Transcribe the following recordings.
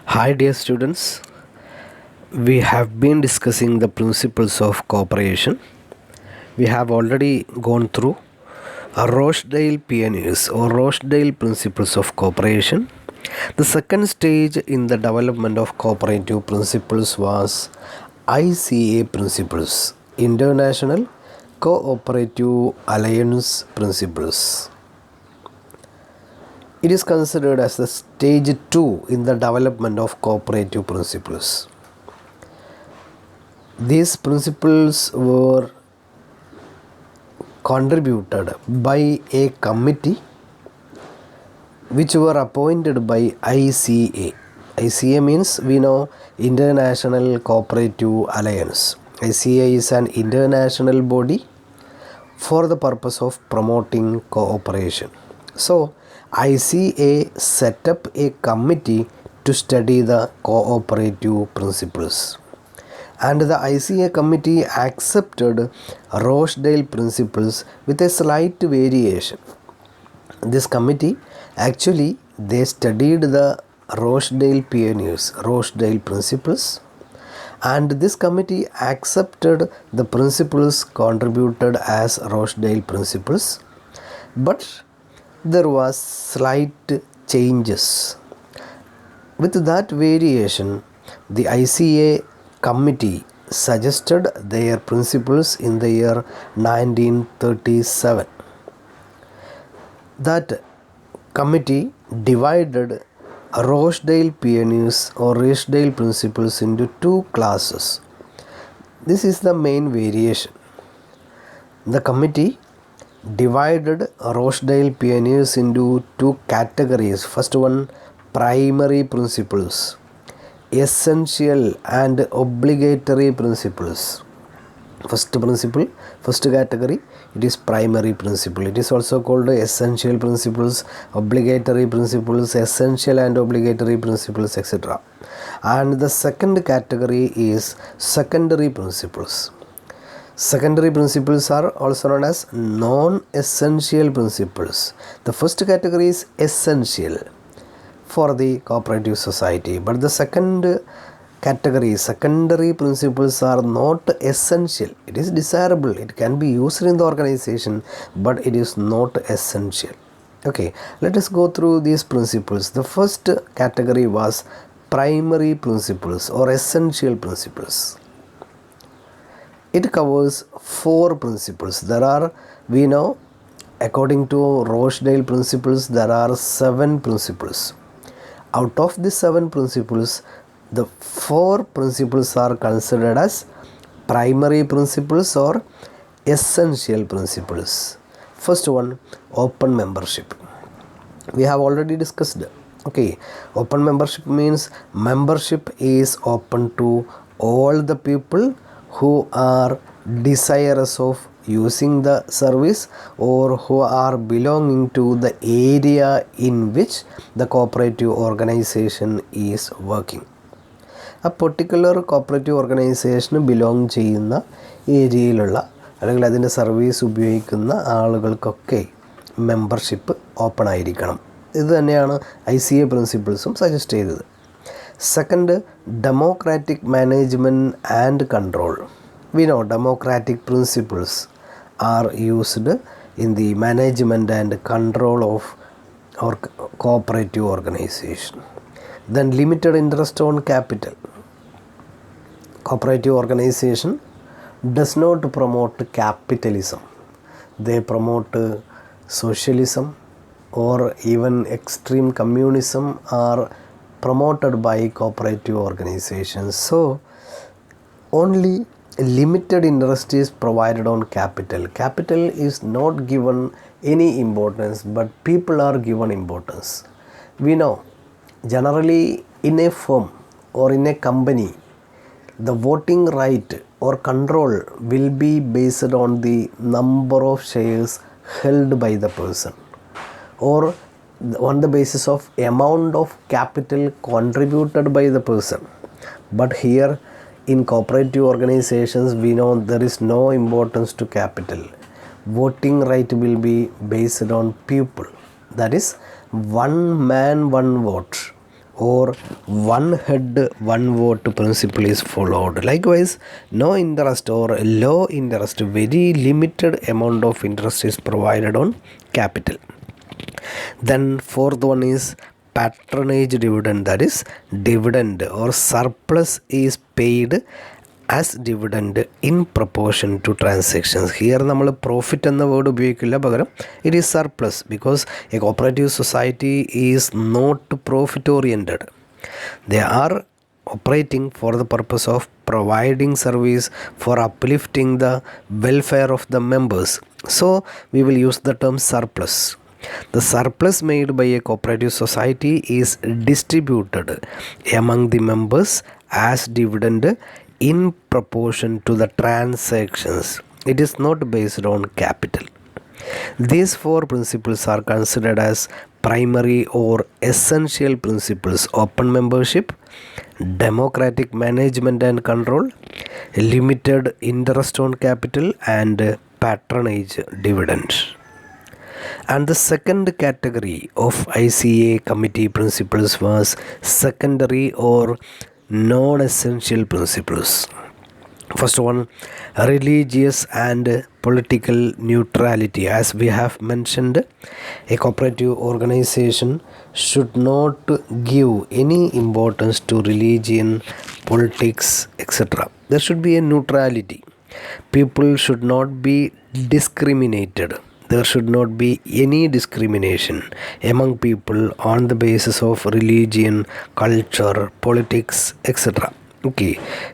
Hi, dear students. We have been discussing the principles of cooperation. We have already gone through Rochdale pioneers or Rochdale principles of cooperation. The second stage in the development of cooperative principles was ICA principles, International Cooperative Alliance principles. It is considered as the stage 2 in the development of cooperative principles. These principles were contributed by a committee which were appointed by ICA. ICA means we know International Cooperative Alliance. ICA is an international body for the purpose of promoting cooperation. So, ICA set up a committee to study the cooperative principles. And the ICA committee accepted Rochdale principles with a slight variation. This committee actually they studied the Rochdale pioneers, Rochdale principles, and this committee accepted the principles contributed as Rochdale principles, but there was slight changes. With that variation, the ICA committee suggested their principles in the year 1937. That committee divided Rochdale pioneers or Rochdale principles into two classes. This is the main variation. The committee divided Rochdale pioneers into two categories. First one, primary principles, essential and obligatory principles. First category, it is primary principle. It is also called essential principles, obligatory principles, essential and obligatory principles, etc. And the second category is secondary principles. Secondary principles are also known as non-essential principles. The first category is essential for the cooperative society, but the second category, secondary principles, are not essential. It is desirable, it can be used in the organization, but it is not essential. Okay, let us go through these principles. The first category was primary principles or essential principles. It covers 4 principles. There are, we know, according to Rochdale principles, there are 7 principles. Out of the 7 principles, the 4 principles are considered as primary principles or essential principles. First one, open membership. We have already discussed. Okay, open membership means membership is open to all the people who are desirous of using the service or who are belonging to the area in which the cooperative organization is working. A particular cooperative organization belong ചെയ്യുന്ന ഏരിയയിലുള്ള അല്ലെങ്കിൽ അതിൻ്റെ service ഉപയോഗിക്കുന്ന ആളുകൾക്കൊക്കെ membership open ആയിരിക്കണം. ഇത് തന്നെയാണ് ICA പ്രിൻസിപ്പിൾസും suggest ചെയ്തത്. Second, democratic management and control. We know democratic principles are used in the management and control of our cooperative organization. Then limited interest on capital. Cooperative organization does not promote capitalism. They promote socialism or even extreme communism are promoted by cooperative organizations. So only limited interest is provided on capital. Capital is not given any importance, but people are given importance. We know generally in a firm or in a company, the voting right or control will be based on the number of shares held by the person or on the basis of amount of capital contributed by the person. But here in cooperative organizations, we know there is no importance to capital. Voting right will be based on people. That is, one man, one vote. or one head, one vote principle is followed. Likewise, no interest or low interest, very limited amount of interest is provided on capital. Then fourth one is patronage dividend, that is dividend or surplus is paid as dividend in proportion to transactions. Here നമ്മൾ profit എന്ന word ഉപയോഗിക്കില്ല, പകരം it is surplus because a cooperative society is not profit oriented. They are operating for the purpose of providing service for uplifting the welfare of the members. So we will use the term surplus. The surplus made by a cooperative society is distributed among the members as dividend in proportion to the transactions. It is not based on capital. These four principles are considered as primary or essential principles: open membership, democratic management and control, limited interest on capital, and patronage dividend. And the second category of ICA committee principles was secondary or non-essential principles. First one, religious and political neutrality. As we have mentioned, a cooperative organization should not give any importance to religion, politics, etc. There should be a neutrality. People should not be discriminated. There should not be any discrimination among people on the basis of religion, culture, politics, etc. Okay,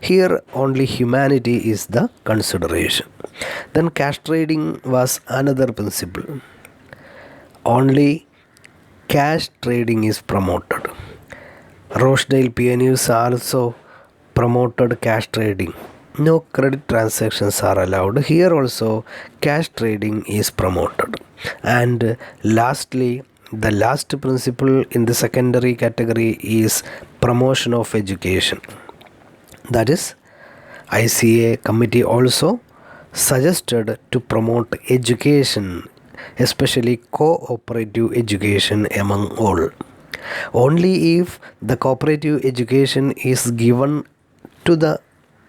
here only humanity is the consideration. Then cash trading was another principle. Only cash trading is promoted. Rochdale pioneers also promoted cash trading. No credit transactions are allowed. Here also cash trading is promoted. And lastly, the last principle in the secondary category is promotion of education. That is, ICA committee also suggested to promote education, especially cooperative education among all. Only if the cooperative education is given to the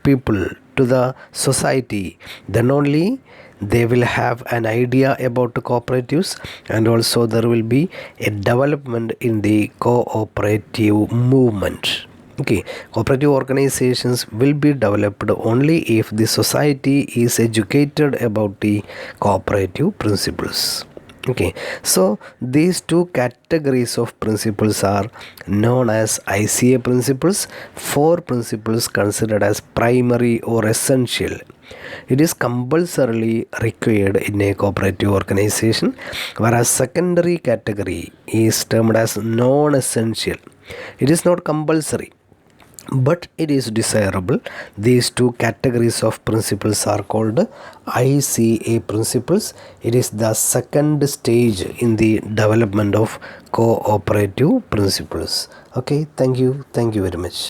people, to the society, then only they will have an idea about the cooperatives, and also there will be a development in the cooperative movement. Okay, cooperative organizations will be developed only if the society is educated about the cooperative principles. Okay, so these two categories of principles are known as ICA principles. Four principles considered as primary or essential. It is compulsorily required in a cooperative organization, whereas secondary category is termed as non-essential. It is not compulsory, but it is desirable. These two categories of principles are called ICA principles. It is the second stage in the development of cooperative principles. Okay, thank you very much.